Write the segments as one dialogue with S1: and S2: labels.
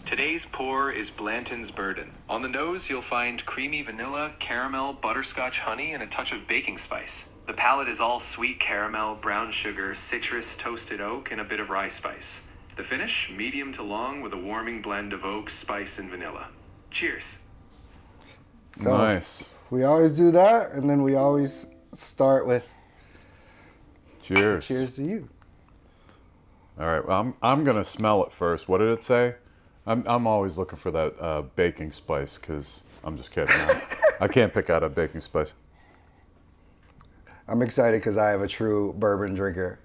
S1: Today's pour is Blanton's Bourbon. On the nose, you'll find creamy vanilla, caramel, butterscotch honey, and a touch of baking spice. The palate is all sweet caramel, brown sugar, citrus, toasted oak, and a bit of rye spice. The finish, medium to long with a warming blend of oak, spice, and vanilla. Cheers.
S2: So,
S3: nice.
S2: We always do that, and then we always start with
S3: cheers.
S2: Cheers to you.
S3: All right. Well, I'm gonna smell it first. What did it say? I'm always looking for that baking spice because I'm just kidding. I can't pick out a baking spice.
S2: I'm excited because I have a true bourbon drinker.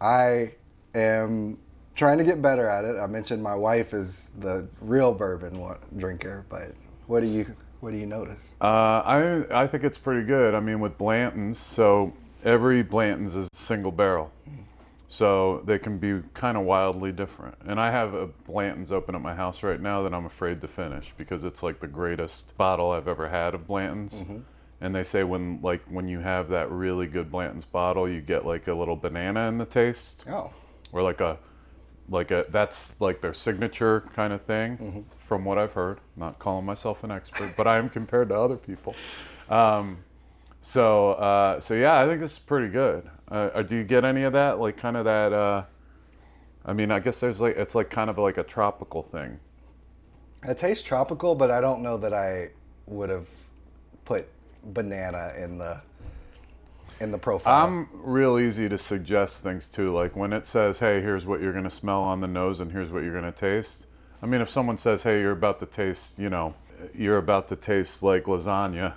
S2: I am trying to get better at it. I mentioned my wife is the real bourbon drinker, but what do you notice?
S3: I think it's pretty good. I mean, with Blanton's, so every Blanton's is a single barrel, so they can be kind of wildly different. And I have a Blanton's open at my house right now that I'm afraid to finish because it's like the greatest bottle I've ever had of Blanton's. Mm-hmm. And they say when you have that really good Blanton's bottle, you get like a little banana in the taste.
S2: Oh.
S3: Or like a that's like their signature kind of thing, mm-hmm. from what I've heard. Not calling myself an expert, but I am compared to other people. So yeah, I think this is pretty good. Do you get any of that? Like kind of that? I mean, I guess it's like kind of like a tropical thing.
S2: It tastes tropical, but I don't know that I would have put banana in the profile.
S3: I'm real easy to suggest things too. Like when it says, hey, here's what you're going to smell on the nose and here's what you're going to taste. I mean, if someone says, hey, you're about to taste like lasagna,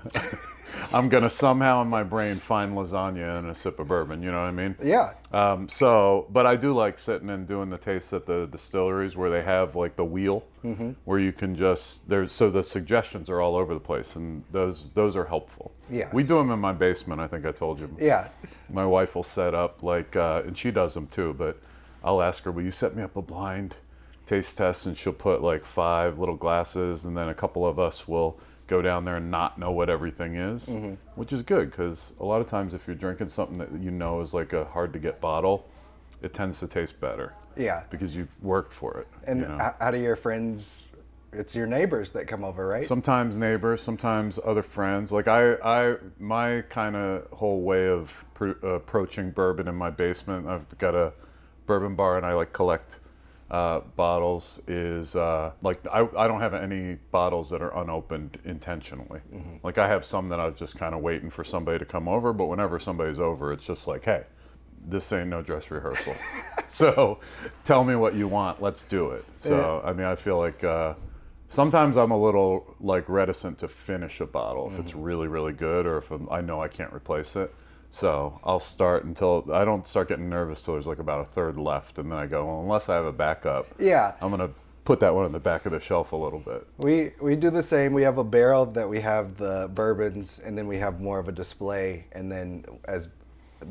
S3: I'm going to somehow in my brain find lasagna and a sip of bourbon. You know what I mean?
S2: Yeah.
S3: But I do like sitting and doing the tastes at the distilleries where they have like the wheel, mm-hmm. where you can so the suggestions are all over the place, and those are helpful.
S2: Yeah.
S3: We do them in my basement. I think I told you.
S2: Yeah.
S3: My wife will set up and she does them too. But I'll ask her, will you set me up a blind taste test? And she'll put like 5 little glasses, and then a couple of us will go down there and not know what everything is, mm-hmm. which is good because a lot of times if you're drinking something that you know is like a hard to get bottle, it tends to taste better.
S2: Yeah.
S3: Because you've worked for it.
S2: And how do your friends, it's your neighbors that come over, right?
S3: Sometimes neighbors, sometimes other friends. Like my kind of whole way of approaching bourbon in my basement, I've got a bourbon bar and I like collect bottles is like I don't have any bottles that are unopened intentionally. Mm-hmm. Like I have some that I was just kind of waiting for somebody to come over, but whenever somebody's over, it's just like, hey, this ain't no dress rehearsal. So tell me what you want, let's do it. So I mean, I feel like sometimes I'm a little like reticent to finish a bottle if mm-hmm. it's really, really good, or if I know I can't replace it. So I'll start until I don't start getting nervous till there's like about a third left, and then I go, well, unless I have a backup,
S2: yeah,
S3: I'm gonna put that one on the back of the shelf a little bit.
S2: We do the same. We have a barrel that we have the bourbons, and then we have more of a display, and then as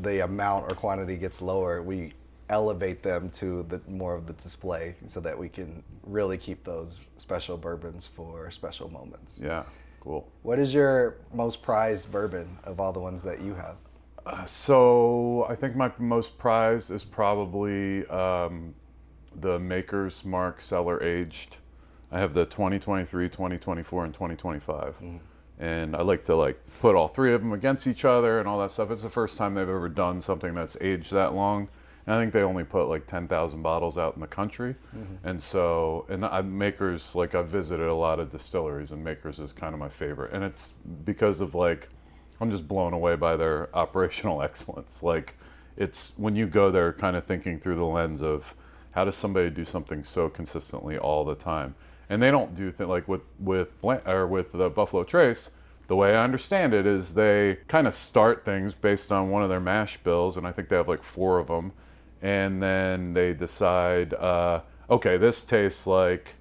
S2: the amount or quantity gets lower, we elevate them to more of the display so that we can really keep those special bourbons for special moments.
S3: Yeah, cool.
S2: What is your most prized bourbon of all the ones that you have?
S3: So I think my most prized is probably the Maker's Mark Cellar Aged. I have the 2023, 2024, and 2025. Mm. And I like to put all 3 of them against each other and all that stuff. It's the first time they've ever done something that's aged that long. And I think they only put like 10,000 bottles out in the country. Mm-hmm. And so, Maker's, like I've visited a lot of distilleries, and Maker's is kind of my favorite. And it's because of I'm just blown away by their operational excellence. Like, it's when you go there kind of thinking through the lens of how does somebody do something so consistently all the time? And they don't do things like with the Buffalo Trace. The way I understand it is they kind of start things based on one of their mash bills, and I think they have like 4 of them. And then they decide, okay, this tastes like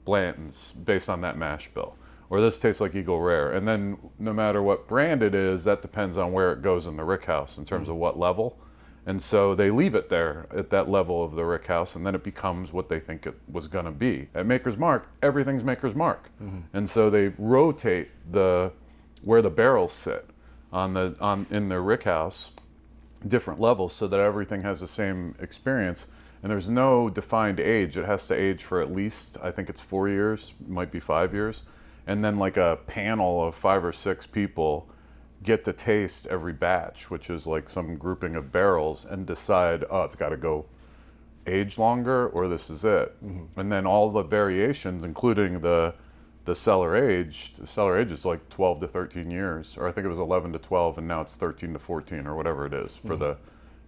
S3: Blanton's based on that mash bill. Or this tastes like Eagle Rare. And then no matter what brand it is, that depends on where it goes in the rick house in terms of what level. And so they leave it there at that level of the rick house, and then it becomes what they think it was going to be. At Maker's Mark, everything's Maker's Mark. Mm-hmm. And so they rotate where the barrels sit in the rick house, different levels, so that everything has the same experience. and there's no defined age. It has to age for at least, I think it's 4 years, might be 5 years. And then like a panel of 5 or 6 people get to taste every batch, which is like some grouping of barrels, and decide, oh, it's got to go age longer, or this is it. And then all the variations, including the cellar age. The cellar age is like 12 to 13 years, or I think it was 11 to 12, and now it's 13 to 14, or whatever it is for the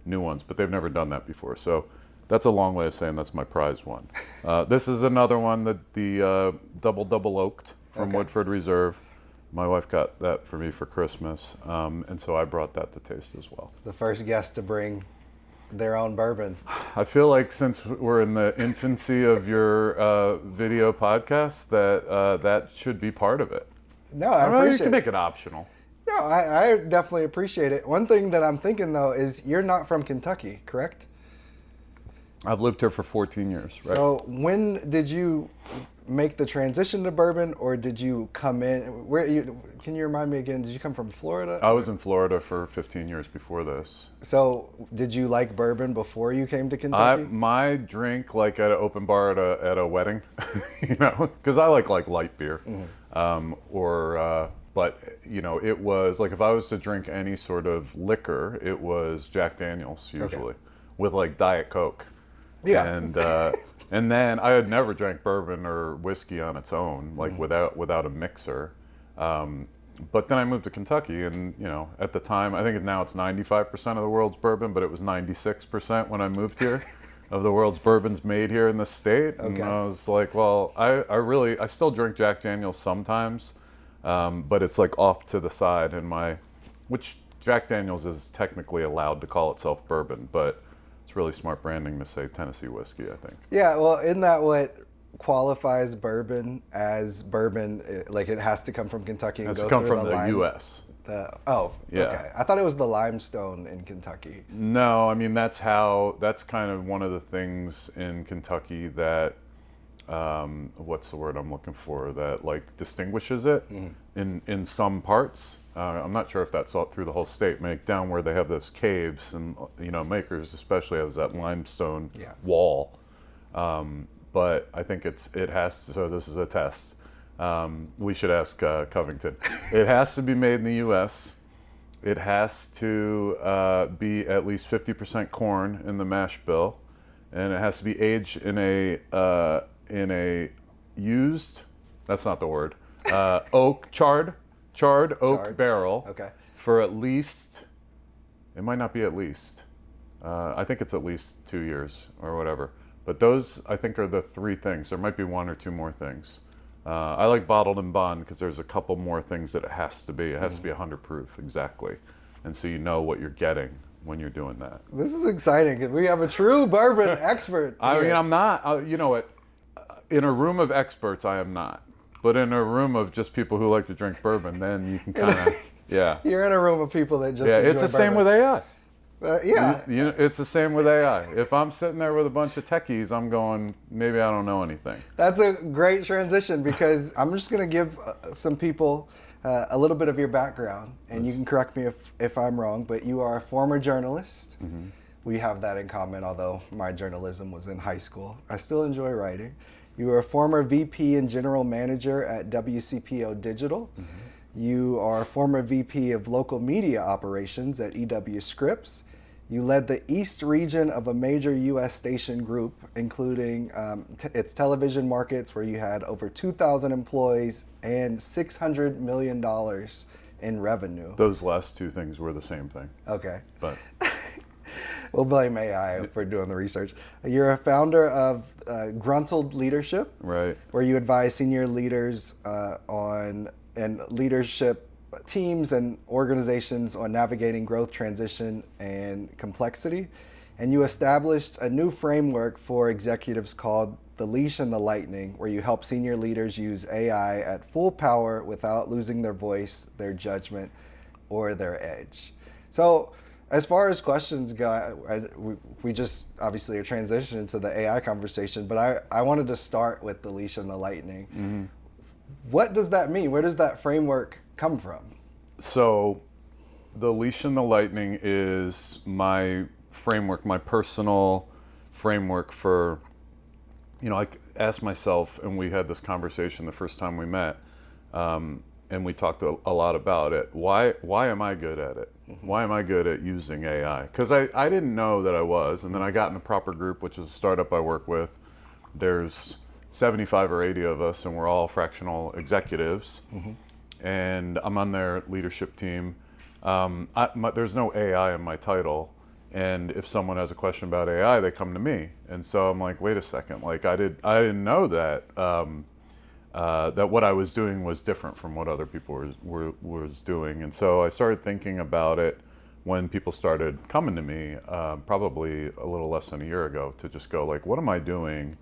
S3: new ones. But they've never done that before, so that's a long way of saying that's my prize one. This is another one, that the double oaked from Woodford Reserve. My wife got that for me for Christmas, and so I brought that to taste as well.
S2: The first guest to bring their own bourbon.
S3: I feel like since we're in the infancy of your video podcast, that that should be part of it.
S2: No, I appreciate
S3: you can make it optional.
S2: No, I definitely appreciate it. One thing that I'm thinking, though, is you're not from Kentucky, correct?
S3: I've lived here for 14 years, right?
S2: So when did you make the transition to bourbon, or did you come in? Can you remind me again? Did you come from Florida?
S3: I was in Florida for 15 years before this.
S2: So did you like bourbon before you came to Kentucky?
S3: My drink, like at an open bar at a wedding, you know, because I like light beer, but you know, it was like if I was to drink any sort of liquor, it was Jack Daniel's usually, with like Diet Coke. Yeah. And then I had never drank bourbon or whiskey on its own, like without a mixer. But then I moved to Kentucky, and you know, at the time, I think now it's 95% of the world's bourbon, but it was 96% when I moved here, of the world's bourbons made here in the state. And I was like, well, I still drink Jack Daniel's sometimes, but it's like off to the side which Jack Daniel's is technically allowed to call itself bourbon, but it's really smart branding to say Tennessee whiskey, I think. Yeah,
S2: well, isn't that what qualifies bourbon as bourbon? Like it has to come from Kentucky and go through the U.S. Okay. I thought it was the limestone in Kentucky.
S3: No, I mean that's kind of one of the things in Kentucky that what's the word I'm looking for, that like distinguishes it in some parts. I'm not sure if that's all through the whole state. Down where they have those caves, and you know, Makers especially has that limestone wall. But I think it has to, so this is a test. We should ask Covington. It has to be made in the U.S. It has to be at least 50% corn in the mash bill, and it has to be aged in a used, that's not the word, charred oak barrel for at least, it might not be at least, I think it's at least 2 years or whatever. But those, I think, are the 3 things. There might be 1 or 2 more things. I like bottled and bond because there's a couple more things that it has to be. It has to be 100 proof, exactly. And so you know what you're getting when you're doing that.
S2: This is exciting. We have a true bourbon expert.
S3: I mean, I'm not, you know what, in a room of experts, I am not. But in a room of just people who like to drink bourbon, then you can kind of,
S2: You're in a room of people that just enjoy
S3: it's the same with AI.
S2: You
S3: know, it's the same with AI. If I'm sitting there with a bunch of techies, I'm going, maybe I don't know anything.
S2: That's a great transition, because I'm just going to give some people a little bit of your background, and you can correct me if I'm wrong, but you are a former journalist. We have that in common, although my journalism was in high school. I still enjoy writing. You were a former VP and general manager at WCPO Digital. You are a former VP of local media operations at EW Scripps. You led the East region of a major U.S. station group, including its television markets, where you had over 2,000 employees and $600 million in revenue.
S3: Those last 2 things were the same thing.
S2: Okay.
S3: But
S2: we'll blame AI for doing the research. You're a founder of Gruntled Leadership,
S3: right,
S2: where you advise senior leaders and leadership teams and organizations on navigating growth, transition, and complexity. And you established a new framework for executives called The Leash and the Lightning, where you help senior leaders use AI at full power without losing their voice, their judgment, or their edge. So as far as questions go, we just obviously are transitioning into the AI conversation, but I wanted to start with The Leash and the Lightning. What does that mean? Where does that framework come from?
S3: So The Leash and the Lightning is my framework, my personal framework for, I asked myself, and we had this conversation the first time we met, and we talked a lot about it. Why am I good at it? Why am I good at using AI? Because I didn't know that I was, and then I got in the Proper Group, which is a startup I work with. There's 75 or 80 of us, and we're all fractional executives, and I'm on their leadership team. There's no AI in my title, and if someone has a question about AI, they come to me. And so I'm like, wait a second, like I didn't know that that what I was doing was different from what other people was doing. And so I started thinking about it when people started coming to me, probably a little less than a year ago, to just go like, what am I doing?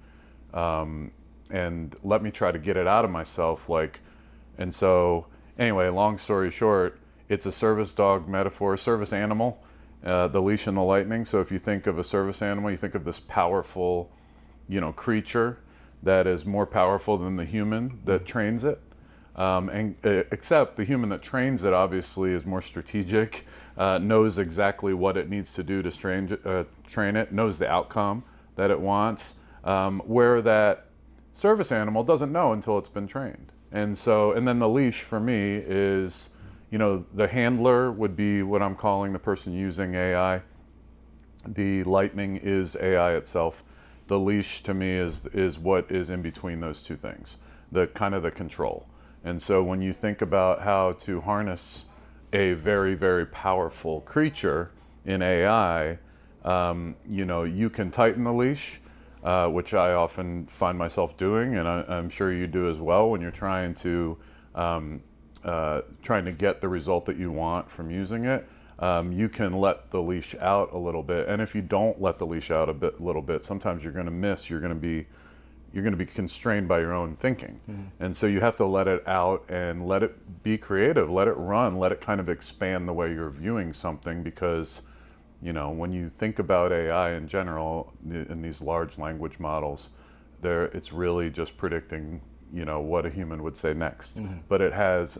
S3: And let me try to get it out of myself. And so anyway, long story short, it's a service dog metaphor, service animal, the leash and the lightning. So if you think of a service animal, you think of this powerful, creature that is more powerful than the human that trains it. Except the human that trains it obviously is more strategic, knows exactly what it needs to do to train it, knows the outcome that it wants, where that service animal doesn't know until it's been trained. And then the leash for me is, the handler would be what I'm calling the person using AI. The lightning is AI itself. The leash to me is what is in between those two things, the kind of the control. And so when you think about how to harness a very, very powerful creature in AI, you can tighten the leash, which I often find myself doing, and I'm sure you do as well when you're trying to get the result that you want from using it. You can let the leash out a little bit, and if you don't let the leash out a little bit, sometimes you're going to miss. You're going to be constrained by your own thinking, and so you have to let it out and let it be creative, let it run, let it kind of expand the way you're viewing something. Because when you think about AI in general, in these large language models, it's really just predicting what a human would say next. But it has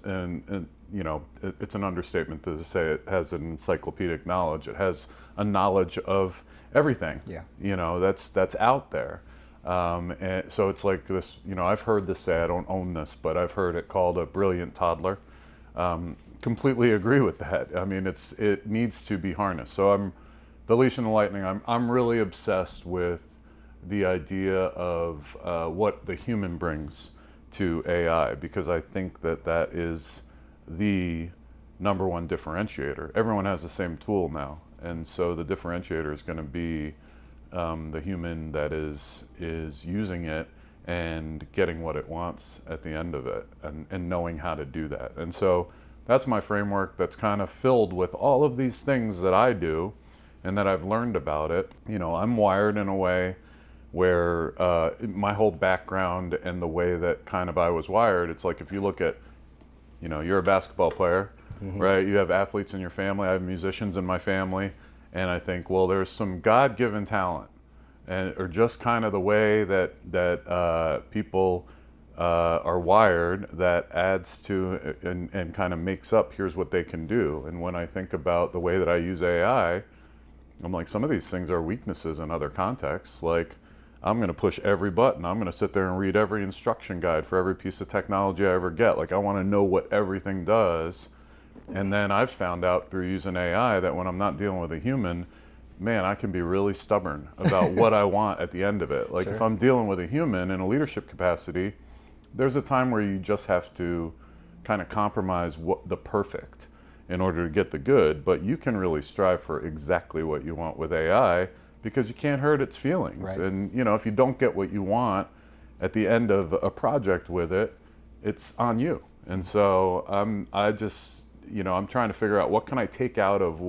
S3: it's an understatement to say it has an encyclopedic knowledge. It has a knowledge of everything. That's out there. And so it's like this, I've heard this say, I don't own this, but I've heard it called a brilliant toddler. Completely agree with that. I mean, it needs to be harnessed. So the leash and the lightning, I'm really obsessed with the idea of what the human brings to AI, because I think that is the number one differentiator. Everyone has the same tool now, and so the differentiator is going to be the human that is using it and getting what it wants at the end of it, and knowing how to do that. And so that's my framework, that's kind of filled with all of these things that I do and that I've learned about it. I'm wired in a way where my whole background and the way that kind of I was wired, it's like if you look at, you're a basketball player, right? You have athletes in your family. I have musicians in my family. And I think, well, there's some God-given talent, or just kind of the way that people are wired, that adds to and kind of makes up, here's what they can do. And when I think about the way that I use AI, I'm like, some of these things are weaknesses in other contexts. Like, I'm going to push every button. I'm going to sit there and read every instruction guide for every piece of technology I ever get. Like, I want to know what everything does. And then I've found out through using AI that when I'm not dealing with a human, man, I can be really stubborn about what I want at the end of it. Like, if I'm dealing with a human in a leadership capacity, there's a time where you just have to kind of compromise the perfect in order to get the good. But you can really strive for exactly what you want with AI, because you can't hurt its feelings. Right. And if you don't get what you want at the end of a project with it, it's on you. And so I'm trying to figure out, what can I take out of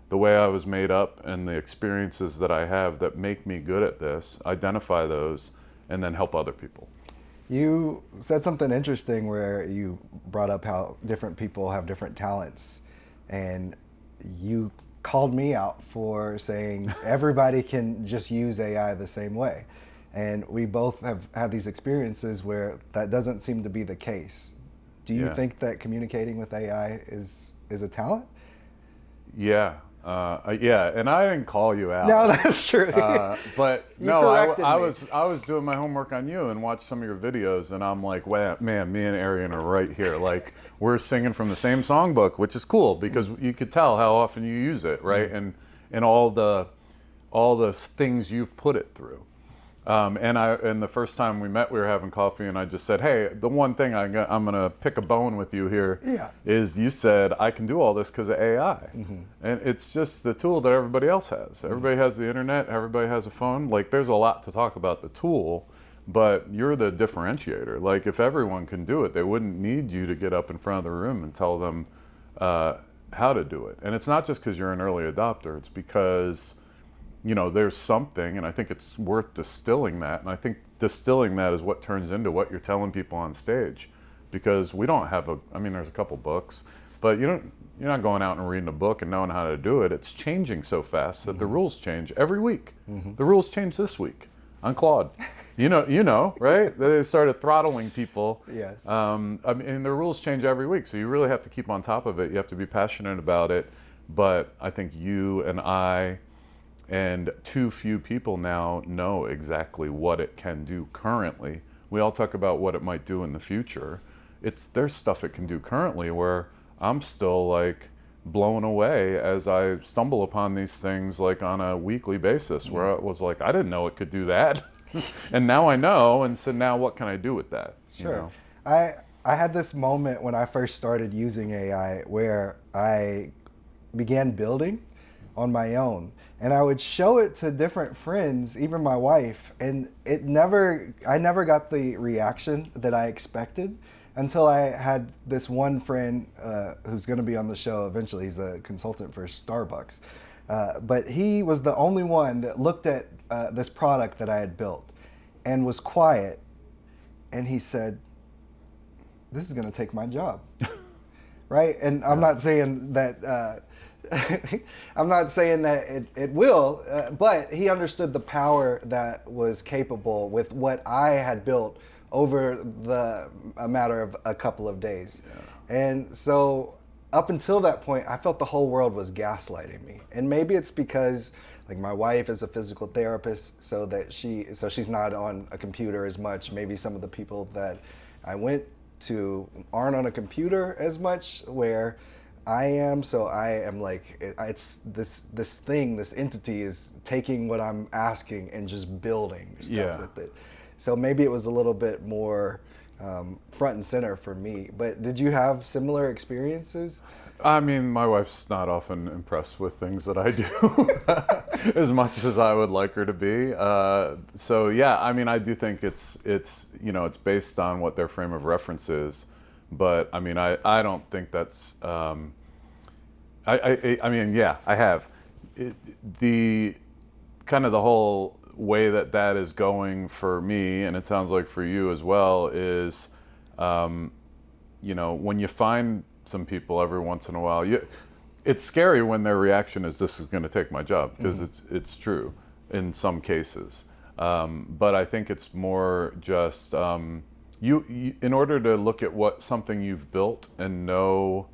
S3: the way I was made up and the experiences that I have that make me good at this, identify those, and then help other people.
S2: You said something interesting where you brought up how different people have different talents, and you called me out for saying everybody can just use AI the same way. And we both have had these experiences where that doesn't seem to be the case. Do you think that communicating with AI is a talent?
S3: Yeah. Yeah, and I didn't call you out.
S2: No, that's true.
S3: But
S2: You
S3: no,
S2: corrected
S3: I
S2: me.
S3: was doing my homework on you and watched some of your videos, and I'm like, wow, man, me and Arian are right here. Like, we're singing from the same songbook, which is cool because you could tell how often you use it, right? And all the things you've put it through. And the first time we met, we were having coffee, and I just said, "Hey, the one thing I'm gonna pick a bone with you here is you said I can do all this because of AI, and it's just the tool that everybody else has. Everybody has the internet, everybody has a phone. Like, there's a lot to talk about the tool, but you're the differentiator. Like, if everyone can do it, they wouldn't need you to get up in front of the room and tell them how to do it. And it's not just because you're an early adopter; it's because there's something, and I think it's worth distilling that. And I think distilling that is what turns into what you're telling people on stage, because we don't have there's a couple books, but you're not going out and reading a book and knowing how to do it. It's changing so fast that the rules change every week. The rules change this week on Claude. Right? They started throttling people.
S2: Yes.
S3: The rules change every week, so you really have to keep on top of it. You have to be passionate about it. But I think you and I and too few people now know exactly what it can do currently. We all talk about what it might do in the future. There's stuff it can do currently where I'm still like blown away as I stumble upon these things like on a weekly basis, where I was like, I didn't know it could do that. And now I know, and so now what can I do with that?
S2: Sure. I had this moment when I first started using AI where I began building on my own, and I would show it to different friends, even my wife, and I never got the reaction that I expected until I had this one friend who's going to be on the show eventually. He's a consultant for Starbucks, but he was the only one that looked at this product that I had built and was quiet, and he said, "This is going to take my job." Right? And I'm not saying that I'm not saying that it will, but he understood the power that was capable with what I had built over a matter of a couple of days. Yeah. And so up until that point, I felt the whole world was gaslighting me. And maybe it's because like my wife is a physical therapist, so she's not on a computer as much. Maybe some of the people that I went to aren't on a computer as much where I am, so I am like, it's this entity is taking what I'm asking and just building stuff with it. So maybe it was a little bit more front and center for me. But did you have similar experiences?
S3: I mean, my wife's not often impressed with things that I do as much as I would like her to be. So yeah, I mean, I do think it's based on what their frame of reference is. But I mean, I don't think that's. I mean, yeah, I have the kind of the whole way that is going for me, and it sounds like for you as well, is when you find some people every once in a while, it's scary when their reaction is, "This is going to take my job," because it's true in some cases. But I think it's more just you in order to look at something you've built and know,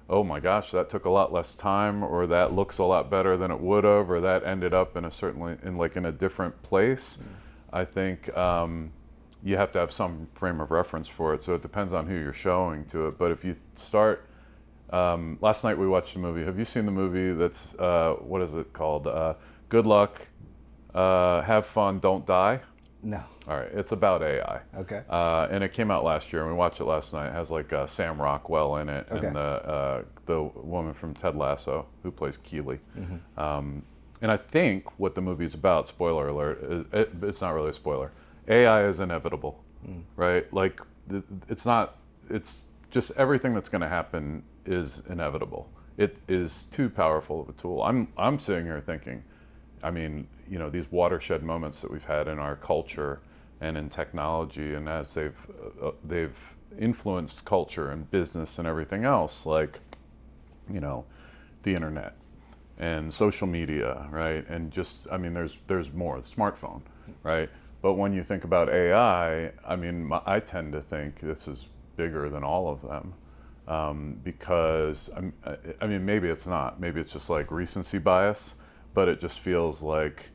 S3: oh my gosh, that took a lot less time, or that looks a lot better than it would have, or that ended up in a different place. I think you have to have some frame of reference for it. So it depends on who you're showing to it. But if you start, last night we watched a movie. Have you seen the movie that's, what is it called? Good Luck, Have Fun, Don't Die?
S2: No.
S3: All right, it's about AI.
S2: Okay.
S3: And it came out last year, and we watched it last night. It has like Sam Rockwell in it,
S2: Okay.
S3: and the woman from Ted Lasso who plays Keeley. And I think what the movie's about, spoiler alert, it's not really a spoiler. AI is inevitable, right? Like it's just everything that's going to happen is inevitable. It is too powerful of a tool. I'm sitting here thinking, I mean, these watershed moments that we've had in our culture and in technology, and as they've influenced culture and business and everything else, like, the internet and social media, right? And just, I mean, there's more, the smartphone, right? But when you think about AI, I mean, I tend to think this is bigger than all of them. because I mean, maybe it's not. Maybe it's just like recency bias, but it just feels like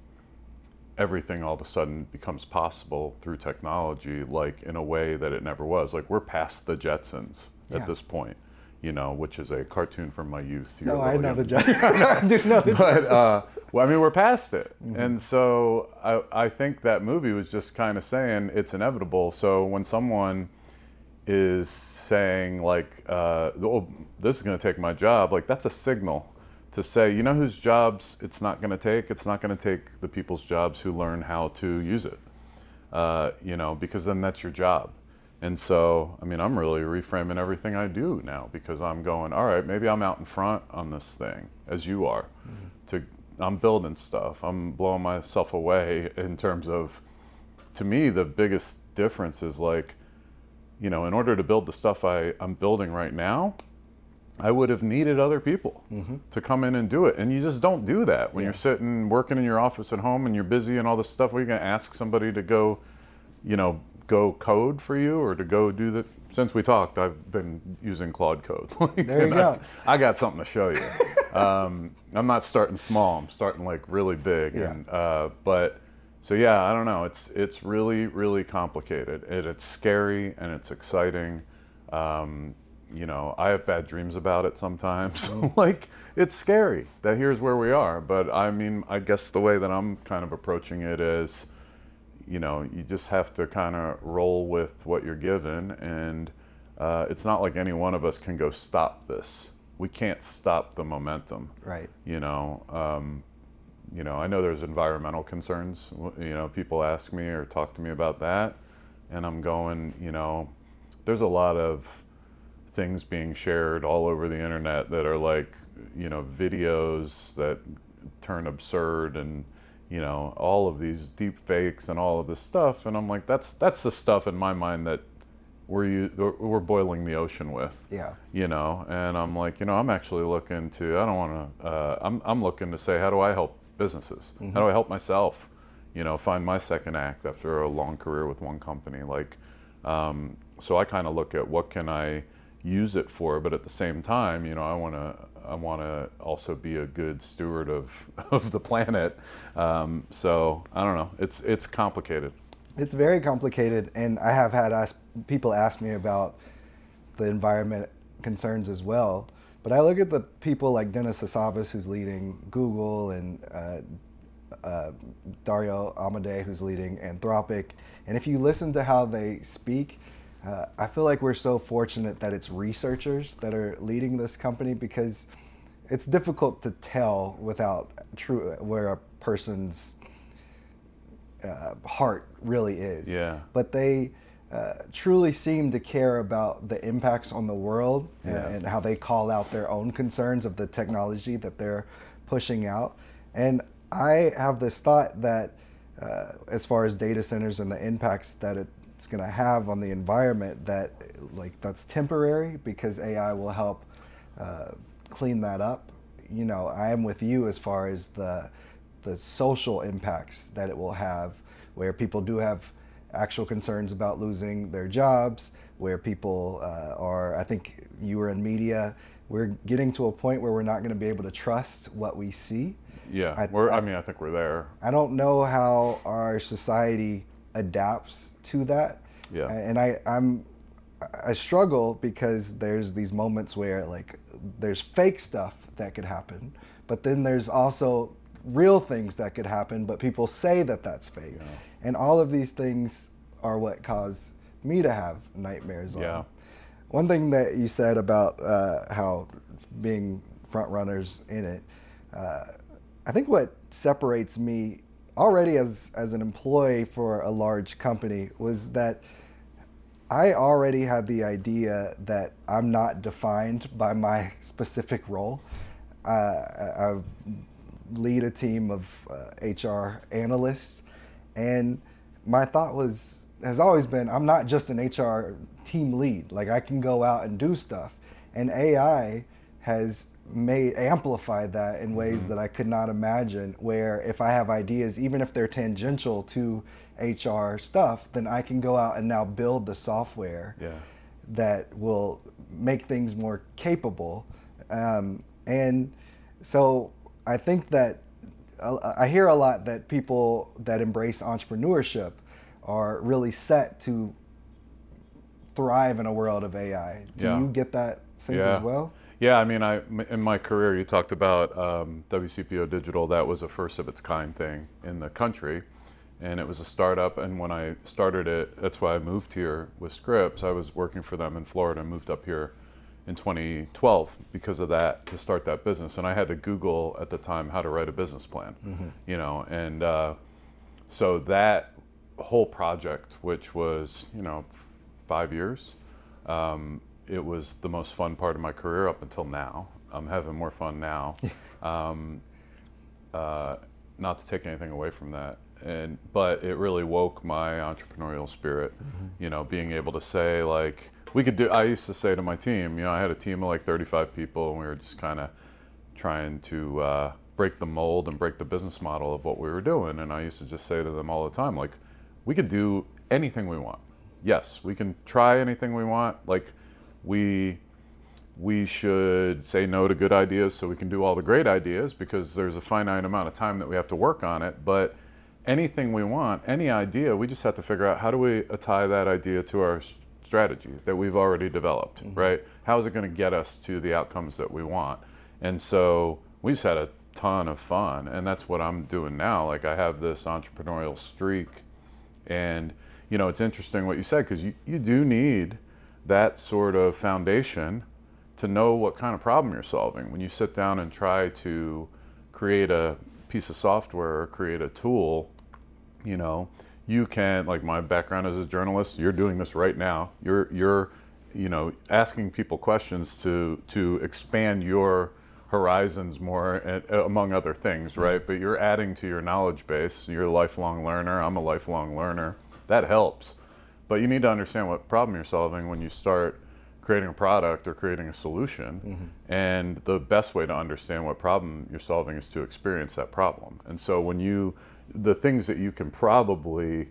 S3: everything all of a sudden becomes possible through technology, like in a way that it never was. Like we're past the Jetsons at this point, you know, which is a cartoon from my youth.
S2: No, I know the Jetsons. I do know the
S3: But
S2: Jetsons.
S3: well, I mean, we're past it, and so I think that movie was just kind of saying it's inevitable. So when someone is saying like, "Oh, this is going to take my job," like that's a signal to say, you know, whose jobs it's not going to take. It's not going to take the people's jobs who learn how to use it, you know, because then that's your job. And so, I mean, I'm really reframing everything I do now because I'm going, all right, maybe I'm out in front on this thing as you are. I'm building stuff. I'm blowing myself away in terms of, to me, the biggest difference is like, you know, in order to build the stuff I'm building right now, I would have needed other people to come in and do it. And you just don't do that when you're sitting, working in your office at home and you're busy and all this stuff. Are you going to ask somebody to go, you know, go code for you or to go do that? Since we talked, I've been using Claude Code.
S2: There you go.
S3: I got something to show you. I'm not starting small. I'm starting like really big.
S2: Yeah.
S3: And, but so yeah, I don't know. It's really, really complicated. It's scary and it's exciting. You know, I have bad dreams about it sometimes. Like, it's scary that here's where we are. But I mean, I guess the way that I'm kind of approaching it is, you know, you just have to kind of roll with what you're given. And it's not like any one of us can go stop this. We can't stop the momentum.
S2: Right.
S3: You know, I know there's environmental concerns. You know, people ask me or talk to me about that. And I'm going, you know, there's a lot of things being shared all over the internet that are like, you know, videos that turn absurd and, you know, all of these deep fakes and all of this stuff. And I'm like, that's the stuff in my mind that we're boiling the ocean with.
S2: Yeah.
S3: You know, and I'm like, you know, I'm actually looking to, I don't want to, I'm looking to say, how do I help businesses? How do I help myself, you know, find my second act after a long career with one company? Like, so I kind of look at what can I use it for, but at the same time, you know, I want to also be a good steward of the planet. So I don't know. It's complicated.
S2: It's very complicated, and I have had people ask me about the environment concerns as well. But I look at the people like Dennis Hassabis, who's leading Google, and Dario Amodei, who's leading Anthropic. And if you listen to how they speak, I feel like we're so fortunate that it's researchers that are leading this company, because it's difficult to tell without where a person's heart really is.
S3: Yeah.
S2: But they truly seem to care about the impacts on the world and how they call out their own concerns of the technology that they're pushing out. And I have this thought that as far as data centers and the impacts that it's going to have on the environment, that like that's temporary, because AI will help clean that up. You know, I am with you as far as the social impacts that it will have, where people do have actual concerns about losing their jobs, where people are, I think you were in media, we're getting to a point where we're not going to be able to trust what we see.
S3: Yeah, I think we're there.
S2: I don't know how our society adapts to that.
S3: Yeah.
S2: And I struggle, because there's these moments where like there's fake stuff that could happen, but then there's also real things that could happen, but people say that that's fake.
S3: Yeah.
S2: And all of these things are what cause me to have nightmares on.
S3: Yeah.
S2: One thing that you said about how being front runners in it, I think what separates me already as an employee for a large company was that I already had the idea that I'm not defined by my specific role. I lead a team of HR analysts, and my thought has always been, I'm not just an HR team lead. Like, I can go out and do stuff, and AI has amplified that in ways that I could not imagine, where if I have ideas, even if they're tangential to HR stuff, then I can go out and now build the software that will make things more capable. And so I think that I hear a lot that people that embrace entrepreneurship are really set to thrive in a world of AI. Do you get that sense as well?
S3: Yeah, I mean, in my career, you talked about WCPO Digital. That was a first of its kind thing in the country, and it was a startup. And when I started it, that's why I moved here with Scripps. I was working for them in Florida and moved up here in 2012 because of that, to start that business. And I had to Google at the time how to write a business plan, you know, and so that whole project, which was, you know, 5 years, it was the most fun part of my career up until now. I'm having more fun now. Not to take anything away from that, but it really woke my entrepreneurial spirit, you know, being able to say, like, I used to say to my team, you know, I had a team of like 35 people, and we were just kind of trying to break the mold and break the business model of what we were doing. And I used to just say to them all the time, like, we could do anything we want. Yes, we can try anything we want. Like, we should say no to good ideas so we can do all the great ideas, because there's a finite amount of time that we have to work on it. But anything we want, any idea, we just have to figure out, how do we tie that idea to our strategy that we've already developed, right? How is it going to get us to the outcomes that we want? And so we just had a ton of fun, and that's what I'm doing now. Like, I have this entrepreneurial streak, and you know, it's interesting what you said, because you do need that sort of foundation to know what kind of problem you're solving. When you sit down and try to create a piece of software or create a tool, you know, you can, like, my background as a journalist, you're doing this right now. You're you know, asking people questions to expand your horizons more, among other things, right? But you're adding to your knowledge base. You're a lifelong learner. I'm a lifelong learner. That helps. But you need to understand what problem you're solving when you start creating a product or creating a solution. And the best way to understand what problem you're solving is to experience that problem. And so the things that you can probably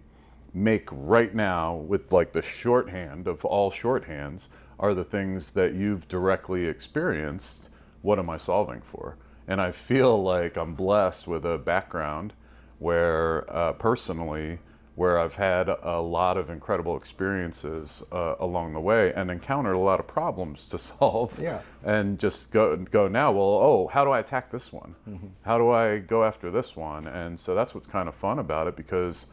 S3: make right now with, like, the shorthand of all shorthands are the things that you've directly experienced. What am I solving for? And I feel like I'm blessed with a background where, personally, where I've had a lot of incredible experiences along the way, and encountered a lot of problems to solve. And just go now, well, oh, how do I attack this one? How do I go after this one? And so that's what's kind of fun about it, because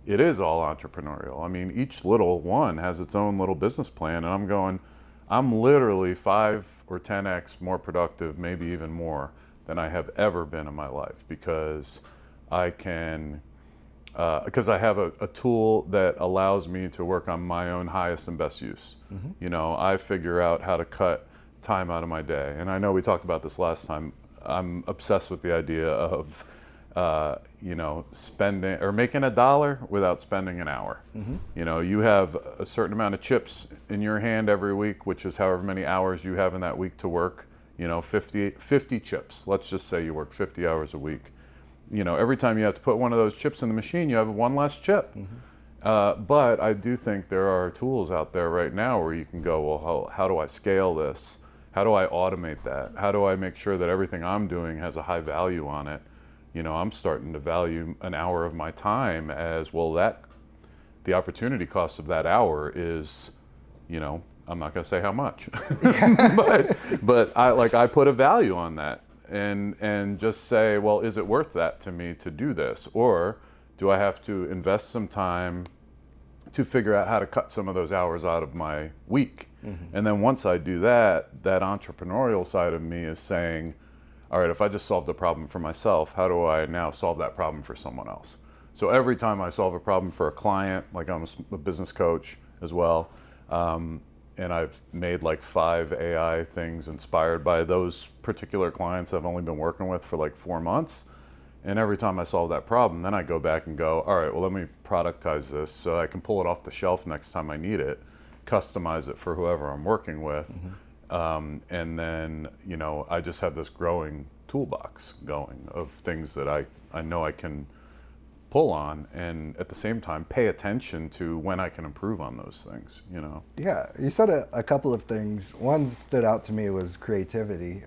S3: it is all entrepreneurial. I mean, each little one has its own little business plan, and I'm literally 5 or 10x more productive, maybe even more, than I have ever been in my life, because I have a tool that allows me to work on my own highest and best use. You know, I figure out how to cut time out of my day. And I know we talked about this last time. I'm obsessed with the idea of, you know, spending or making $1 without spending an hour. You know, you have a certain amount of chips in your hand every week, which is however many hours you have in that week to work. You know, 50 chips. Let's just say you work 50 hours a week. You know, every time you have to put one of those chips in the machine, you have one less chip. But I do think there are tools out there right now where you can go, well, how do I scale this? How do I automate that? How do I make sure that everything I'm doing has a high value on it? You know, I'm starting to value an hour of my time as, well, the opportunity cost of that hour is, you know, I'm not going to say how much, but I put a value on that. And just say, well, is it worth that to me to do this? Or do I have to invest some time to figure out how to cut some of those hours out of my week? And then once I do that, that entrepreneurial side of me is saying, all right, if I just solved a problem for myself, how do I now solve that problem for someone else? So every time I solve a problem for a client, like, I'm a business coach as well, and I've made like 5 AI things inspired by those particular clients I've only been working with for like 4 months. And every time I solve that problem, then I go back and go, all right, well, let me productize this so I can pull it off the shelf next time I need it, customize it for whoever I'm working with. And then, you know, I just have this growing toolbox going of things that I know I can pull on, and at the same time pay attention to when I can improve on those things, you know.
S2: Yeah, you said a couple of things. One stood out to me was creativity.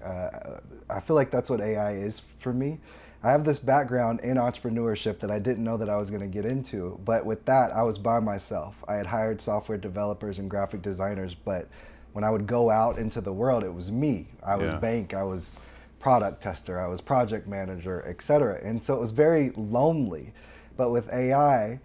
S2: I feel like that's what AI is for me. I have this background in entrepreneurship that I didn't know that I was going to get into, but with that, I was by myself. I had hired software developers and graphic designers, but when I would go out into the world, it was me. I was bank, I was product tester, I was project manager, etc. And so it was very lonely. But with AI,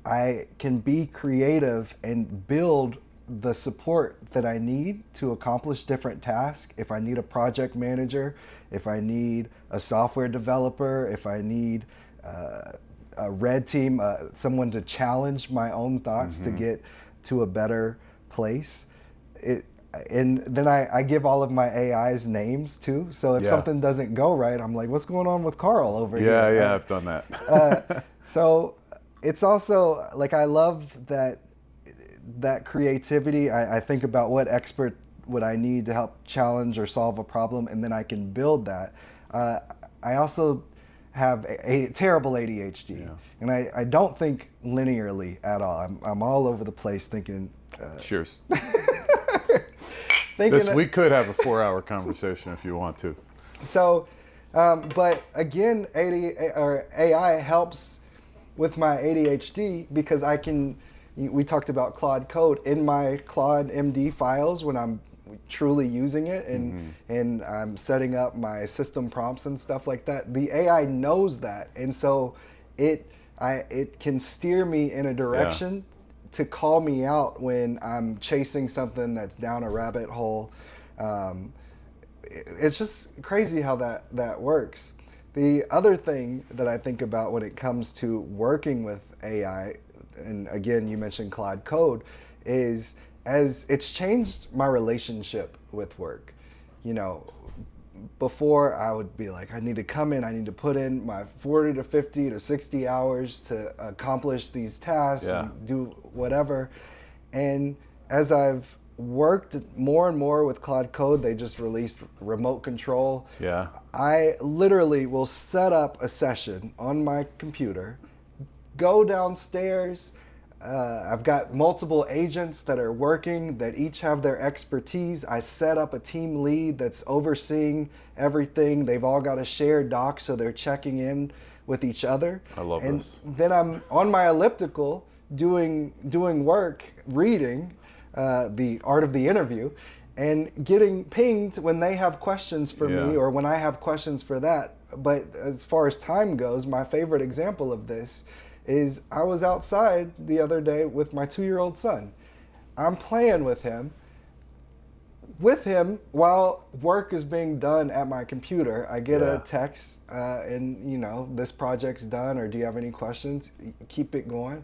S2: I can be creative and build the support that I need to accomplish different tasks. If I need a project manager, if I need a software developer, if I need a red team, someone to challenge my own thoughts to get to a better place. And then I give all of my AIs names too. So if something doesn't go right, I'm like, what's going on with Carl over here?
S3: Yeah, I've done that.
S2: So it's also like, I love that creativity. I think about what expert would I need to help challenge or solve a problem, and then I can build that. I also have a terrible ADHD, and I don't think linearly at all. I'm all over the place thinking.
S3: Cheers. We could have a 4-hour conversation if you want to.
S2: So, but again, AI helps with my ADHD because we talked about Claude Code in my Claude MD files when I'm truly using it and I'm setting up my system prompts and stuff like that. The AI knows that, and so it can steer me in a direction to call me out when I'm chasing something that's down a rabbit hole. It's just crazy how that works. The other thing that I think about when it comes to working with AI, and again, you mentioned Claude Code, is as it's changed my relationship with work. You know, before I would be like, I need to come in, I need to put in my 40 to 50 to 60 hours to accomplish these tasks and do whatever. And as I've worked more and more with Claude Code, they just released remote control.
S3: Yeah.
S2: I literally will set up a session on my computer, go downstairs. I've got multiple agents that are working that each have their expertise. I set up a team lead that's overseeing everything. They've all got a shared doc, so they're checking in with each other.
S3: I love this.
S2: Then I'm on my elliptical doing work, reading The Art of the Interview, and getting pinged when they have questions for me or when I have questions for that. But as far as time goes, my favorite example of this is I was outside the other day with my 2-year-old son. I'm playing with him while work is being done at my computer. I get a text and, you know, this project's done, or do you have any questions? Keep it going.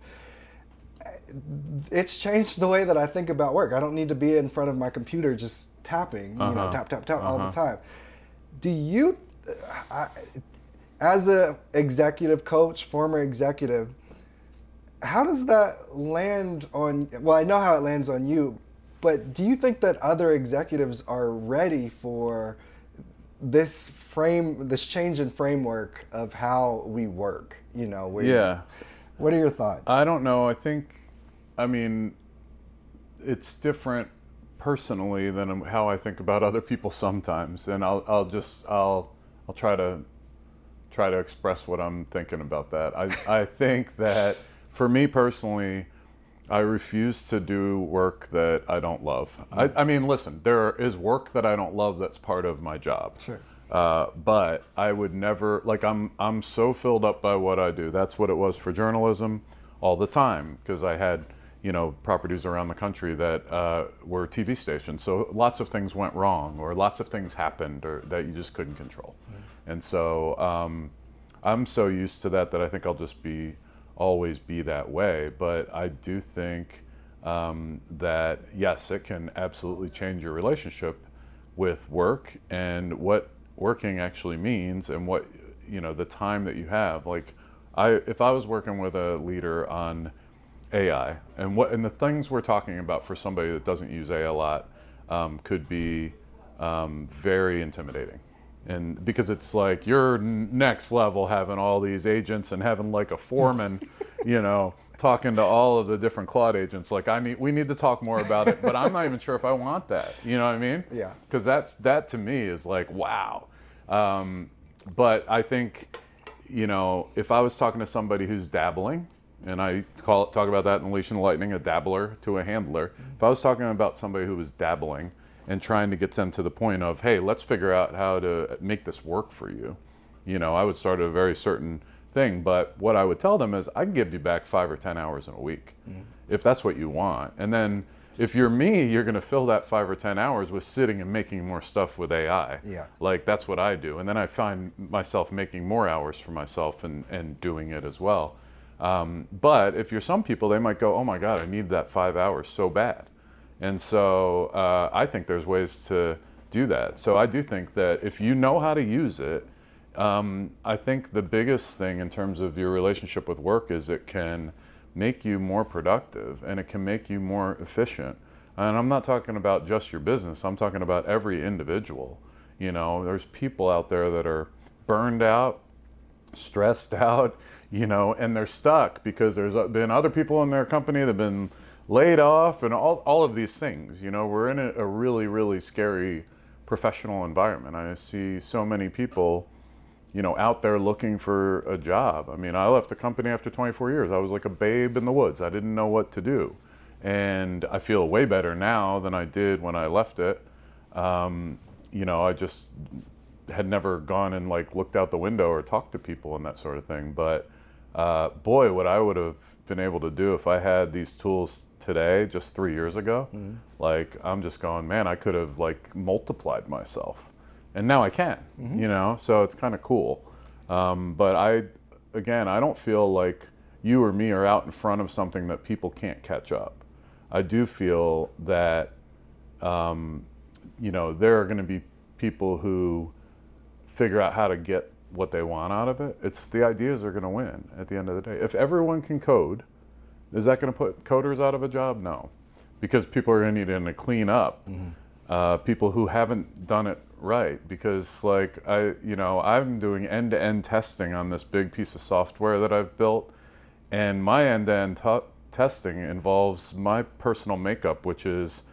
S2: It's changed the way that I think about work. I don't need to be in front of my computer just tapping, you know, tap, tap, tap all the time. Do you, as a executive coach, former executive, how does that land on, well, I know how it lands on you, but do you think that other executives are ready for this change in framework of how we work? You know, what are your thoughts?
S3: I don't know. I mean, it's different personally than how I think about other people sometimes, and I'll try to express what I'm thinking about that. I think that for me personally, I refuse to do work that I don't love. I mean, listen, there is work that I don't love that's part of my job.
S2: Sure.
S3: But I would never, like, I'm so filled up by what I do. That's what it was for journalism all the time, because I had, you know, properties around the country that were TV stations. So lots of things went wrong, or lots of things happened, or that you just couldn't control. And so I'm so used to that I think I'll just always be that way. But I do think that yes, it can absolutely change your relationship with work and what working actually means, and what, you know, the time that you have. Like, if I was working with a leader on AI, and the things we're talking about for somebody that doesn't use AI a lot could be very intimidating. And because it's like you're next level having all these agents and having like a foreman, talking to all of the different Claude agents. Like we need to talk more about it, but I'm not even sure if I want that. You know what I mean?
S2: Yeah.
S3: Because that to me is like, wow. But I think, if I was talking to somebody who's dabbling, and I talk about that in Leash and Lightning, a dabbler to a handler. If I was talking about somebody who was dabbling and trying to get them to the point of, hey, let's figure out how to make this work for you, I would start at a very certain thing. But what I would tell them is, I can give you back 5 or 10 hours in a week, if that's what you want. And then if you're me, you're going to fill that 5 or 10 hours with sitting and making more stuff with AI.
S2: Yeah.
S3: Like, that's what I do. And then I find myself making more hours for myself and doing it as well. But if you're some people, they might go, oh my God, I need that 5 hours so bad. And so I think there's ways to do that. So I do think that if you know how to use it, I think the biggest thing in terms of your relationship with work is it can make you more productive and it can make you more efficient. And I'm not talking about just your business. I'm talking about every individual. There's people out there that are burned out, stressed out, and they're stuck because there's been other people in their company that have been laid off and all of these things. We're in a really, really scary professional environment. I see so many people, out there looking for a job. I mean, I left the company after 24 years. I was like a babe in the woods. I didn't know what to do. And I feel way better now than I did when I left it. I just had never gone and like looked out the window or talked to people and that sort of thing. But boy, what I would have been able to do if I had these tools today, just 3 years ago, like I'm just going, man, I could have like multiplied myself. And now I can, so it's kind of cool. But I don't feel like you or me are out in front of something that people can't catch up. I do feel that, there are going to be people who figure out how to get what they want out of it. It's the ideas are going to win at the end of the day. If everyone can code, is that going to put coders out of a job? No, because people are going to need to clean up people who haven't done it right. Because like I'm doing end-to-end testing on this big piece of software that I've built, and my end-to-end testing involves my personal makeup, which is,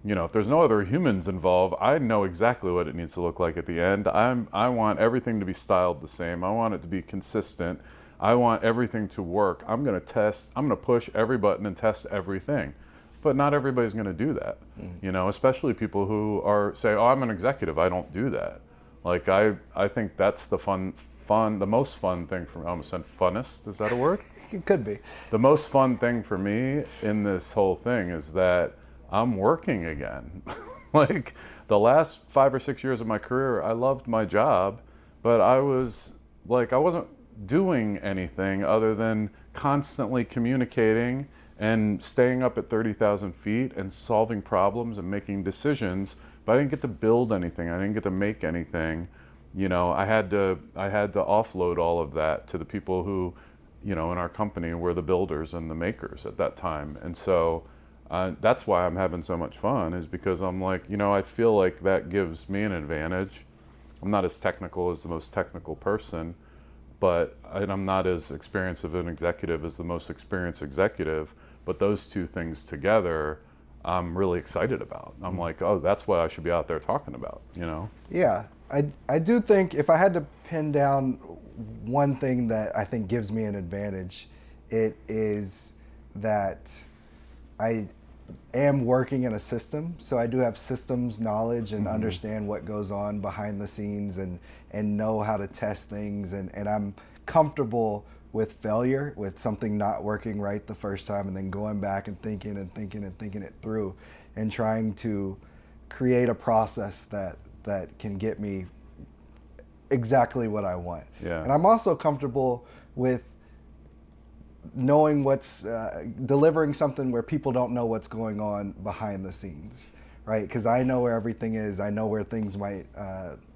S3: if there's no other humans involved, I know exactly what it needs to look like at the end. I want everything to be styled the same. I want it to be consistent. I want everything to work. I'm going to test. I'm going to push every button and test everything. But not everybody's going to do that, especially people who say, oh, I'm an executive. I don't do that. Like, I think that's the the most fun thing for me. I almost said funnest. Is that a word?
S2: It could be.
S3: The most fun thing for me in this whole thing is that I'm working again. Like the last 5 or 6 years of my career, I loved my job, but I wasn't doing anything other than constantly communicating and staying up at 30,000 feet and solving problems and making decisions. But I didn't get to build anything. I didn't get to make anything. I had to offload all of that to the people who, in our company were the builders and the makers at that time. And so that's why I'm having so much fun, is because I'm like, I feel like that gives me an advantage. I'm not as technical as the most technical person, but I'm not as experienced of an executive as the most experienced executive. But those two things together, I'm really excited about. I'm like, oh, that's what I should be out there talking about,
S2: Yeah, I do think if I had to pin down one thing that I think gives me an advantage, it is that I am working in a system. So I do have systems knowledge and understand what goes on behind the scenes and know how to test things. And I'm comfortable with failure, with something not working right the first time, and then going back and thinking it through and trying to create a process that can get me exactly what I want.
S3: Yeah.
S2: And I'm also comfortable with knowing what's delivering something where people don't know what's going on behind the scenes, right? Because I know where everything is. I know where things might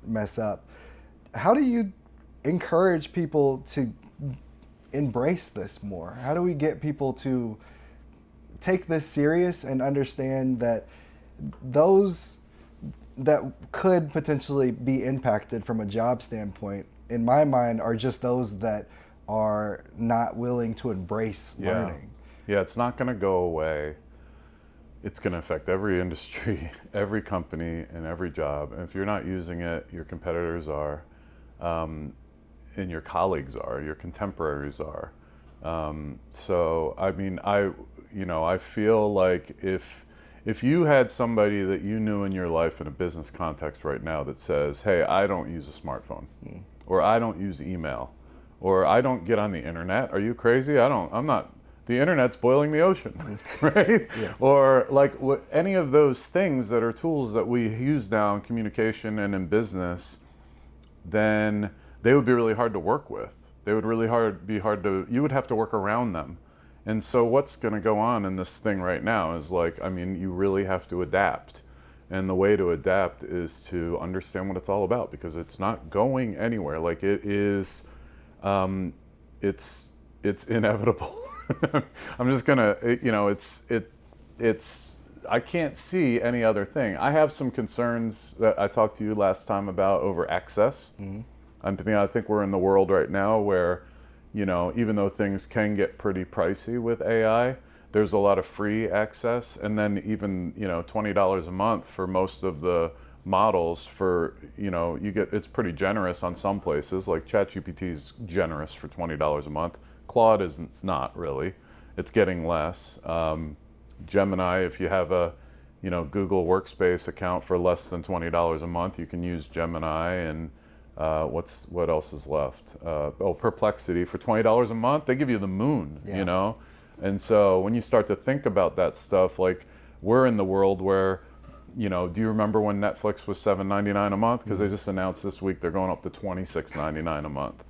S2: mess up. How do you encourage people to embrace this more? How do we get people to take this serious and understand that those that could potentially be impacted from a job standpoint, in my mind, are just those that are not willing to embrace learning.
S3: Yeah, it's not going to go away. It's going to affect every industry, every company, and every job. And if you're not using it, your competitors are, and your colleagues are, your contemporaries are. So, I mean, I feel like if you had somebody that you knew in your life in a business context right now that says, hey, I don't use a smartphone, or I don't use email, or I don't get on the internet. Are you crazy? I'm not. The internet's boiling the ocean, right?
S2: Yeah.
S3: Or like any of those things that are tools that we use now in communication and in business, then they would be really hard to work with. They would be hard to, you would have to work around them. And so what's going to go on in this thing right now is like, I mean, you really have to adapt. And the way to adapt is to understand what it's all about, because it's not going anywhere. Like it is, it's inevitable. I'm just gonna, I can't see any other thing. I have some concerns that I talked to you last time about over access. I think we're in the world right now where, even though things can get pretty pricey with AI, there's a lot of free access, and then even, $20 a month for most of the models for, it's pretty generous on some places, like ChatGPT is generous for $20 a month. Claude is not really. It's getting less. Gemini, if you have a, Google Workspace account for less than $20 a month, you can use Gemini. And what else is left? Perplexity for $20 a month. They give you the moon, And so when you start to think about that stuff, like we're in the world where, do you remember when Netflix was $7.99 a month? Because they just announced this week they're going up to $26.99 a month,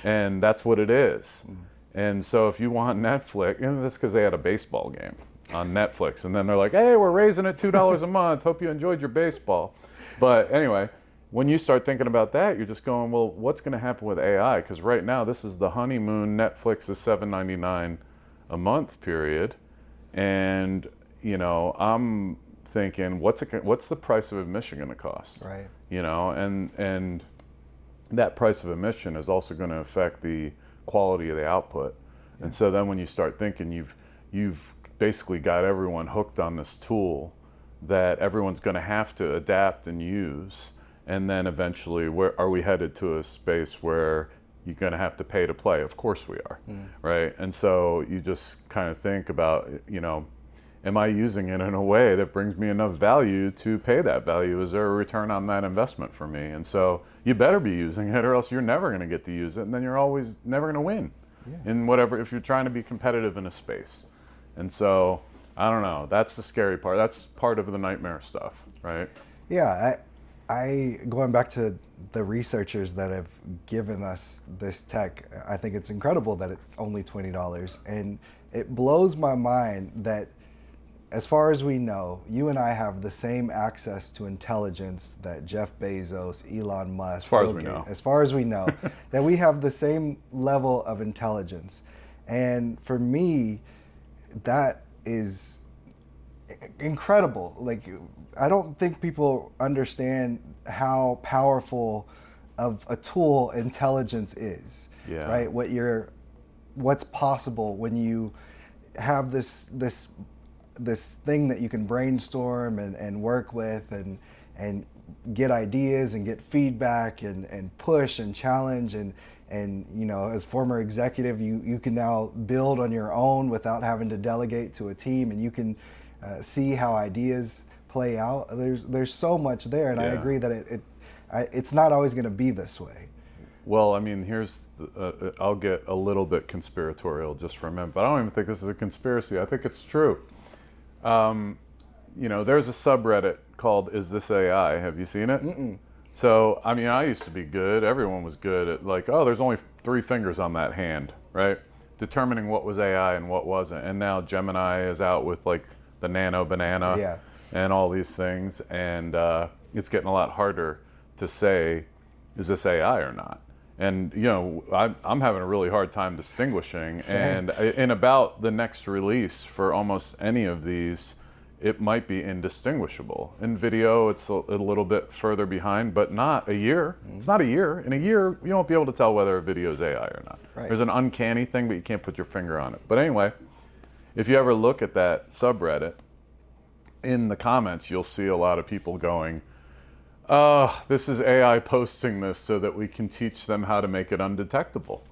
S3: and that's what it is. And so if you want Netflix, that's because they had a baseball game on Netflix, and then they're like, hey, we're raising it $2 a month. Hope you enjoyed your baseball. But anyway, when you start thinking about that, you're just going, well, what's going to happen with AI? Because right now, this is the honeymoon. Netflix is $7.99 a month period, and I'm thinking, what's the price of admission going to cost?
S2: Right.
S3: And that price of admission is also going to affect the quality of the output. Yeah. And so then when you start thinking you've basically got everyone hooked on this tool that everyone's going to have to adapt and use, and then eventually where are we headed to a space where you're going to have to pay to play? Of course we are, right? And so you just kind of think about, am I using it in a way that brings me enough value to pay that value? Is there a return on that investment for me? And so you better be using it, or else you're never going to get to use it, and then you're always never going to win in whatever, if you're trying to be competitive in a space. And so, I don't know, that's the scary part. That's part of the nightmare stuff, right?
S2: Yeah, I going back to the researchers that have given us this tech, I think it's incredible that it's only $20. And it blows my mind that, as far as we know, you and I have the same access to intelligence that Jeff Bezos, Elon Musk,
S3: as far as we know,
S2: that we have the same level of intelligence. And for me, that is incredible. Like, I don't think people understand how powerful of a tool intelligence is.
S3: Yeah.
S2: Right? What's possible when you have this thing that you can brainstorm and work with and get ideas and get feedback and push and challenge and as former executive, you can now build on your own without having to delegate to a team, and you can see how ideas play out. There's so much there, and I agree that it's not always going to be this way.
S3: Well, I mean, I'll get a little bit conspiratorial just for a minute, but I don't even think this is a conspiracy. I think it's true. There's a subreddit called "Is This AI?" Have you seen it?
S2: Mm-mm.
S3: So, I mean, I used to be good. Everyone was good at like, oh, there's only 3 fingers on that hand, right? Determining what was AI and what wasn't. And now Gemini is out with like the nano banana and all these things. And it's getting a lot harder to say, is this AI or not? And, I'm having a really hard time distinguishing. And in about the next release for almost any of these, it might be indistinguishable. In video, it's a little bit further behind, but not a year. It's not a year. In a year, you won't be able to tell whether a video is AI or not.
S2: Right.
S3: There's an uncanny thing, but you can't put your finger on it. But anyway, if you ever look at that subreddit, in the comments, you'll see a lot of people going, oh, this is AI posting this so that we can teach them how to make it undetectable.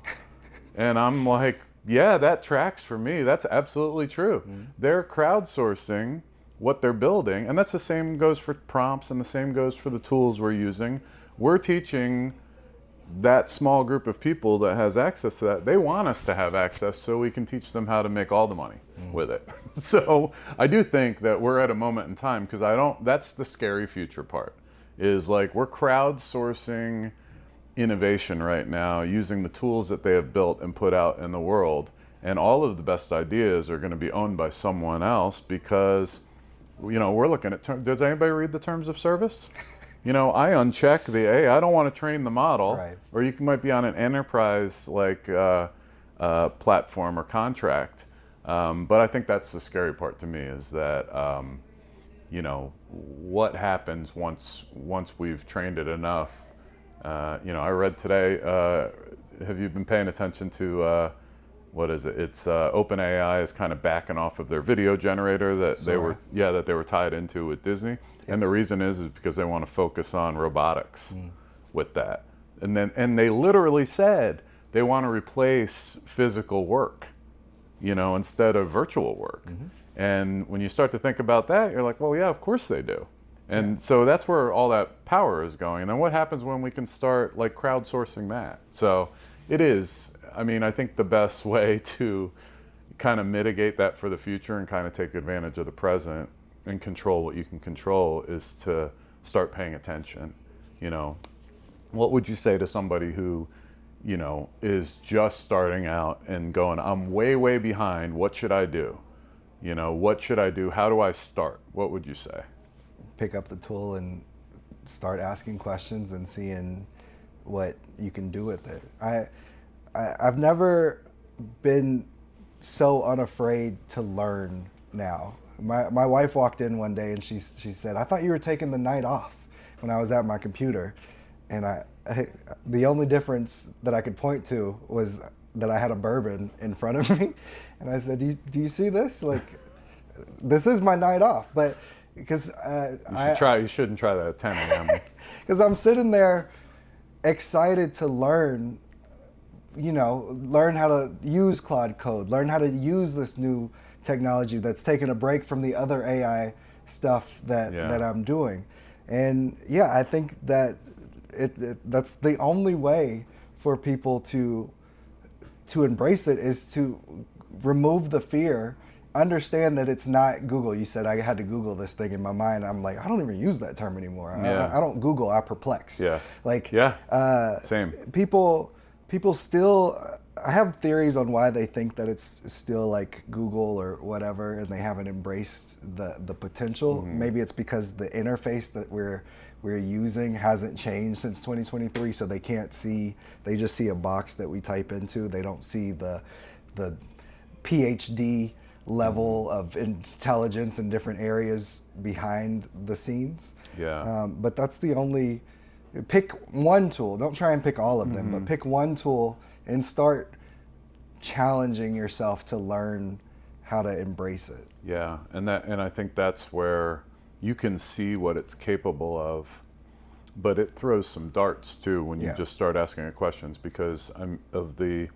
S3: And I'm like, yeah, that tracks for me. That's absolutely true. They're crowdsourcing what they're building, and that's the same goes for prompts, and the same goes for the tools we're using. We're teaching that small group of people that has access to that. They want us to have access so we can teach them how to make all the money with it. So I do think that we're at a moment in time, because that's the scary future part, is like we're crowdsourcing innovation right now using the tools that they have built and put out in the world, and all of the best ideas are going to be owned by someone else, because we're looking at does anybody read the terms of service? I uncheck I don't want to train the model.
S2: Right.
S3: Or you might be on an enterprise platform or contract, but I think that's the scary part to me, is that what happens once we've trained it enough. I read today, have you been paying attention to, what is it? It's OpenAI is kind of backing off of their video generator that they were tied into with Disney. Yep. And the reason is because they want to focus on robotics with that. And they literally said they want to replace physical work, instead of virtual work. And when you start to think about that, you're like, well, yeah, of course they do. And so that's where all that power is going. And then what happens when we can start like crowdsourcing that? So it is, I think the best way to kind of mitigate that for the future and kind of take advantage of the present and control what you can control is to start paying attention. What would you say to somebody who, is just starting out and going, I'm way, way behind. What should I do? What should I do? How do I start? What would you say?
S2: Pick up the tool and start asking questions and seeing what you can do with it. I've never been so unafraid to learn now. My wife walked in one day and she said, I thought you were taking the night off when I was at my computer. And the only difference that I could point to was that I had a bourbon in front of me. And I said, do you see this? Like, this is my night off. But because
S3: you shouldn't try that at 10 a.m.
S2: Because I'm sitting there excited to learn how to use Claude Code, learn how to use this new technology that's taken a break from the other AI stuff that I'm doing. And I think that that's the only way for people to embrace it, is to remove the fear. Understand that it's not Google. You said I had to Google this thing. In my mind, I'm like, I don't even use that term anymore. I don't Google, I perplex.
S3: Same.
S2: People still, I have theories on why they think that it's still like Google or whatever, and they haven't embraced the potential. Maybe it's because the interface that we're using hasn't changed since 2023, so they can't see, they just see a box that we type into. They don't see the PhD level of intelligence in different areas behind the scenes. But that's the only, pick one tool. Don't try and pick all of them, but pick one tool and start challenging yourself to learn how to embrace it.
S3: And I think that's where you can see what it's capable of, but it throws some darts too when you just start asking it questions, because I'm of the,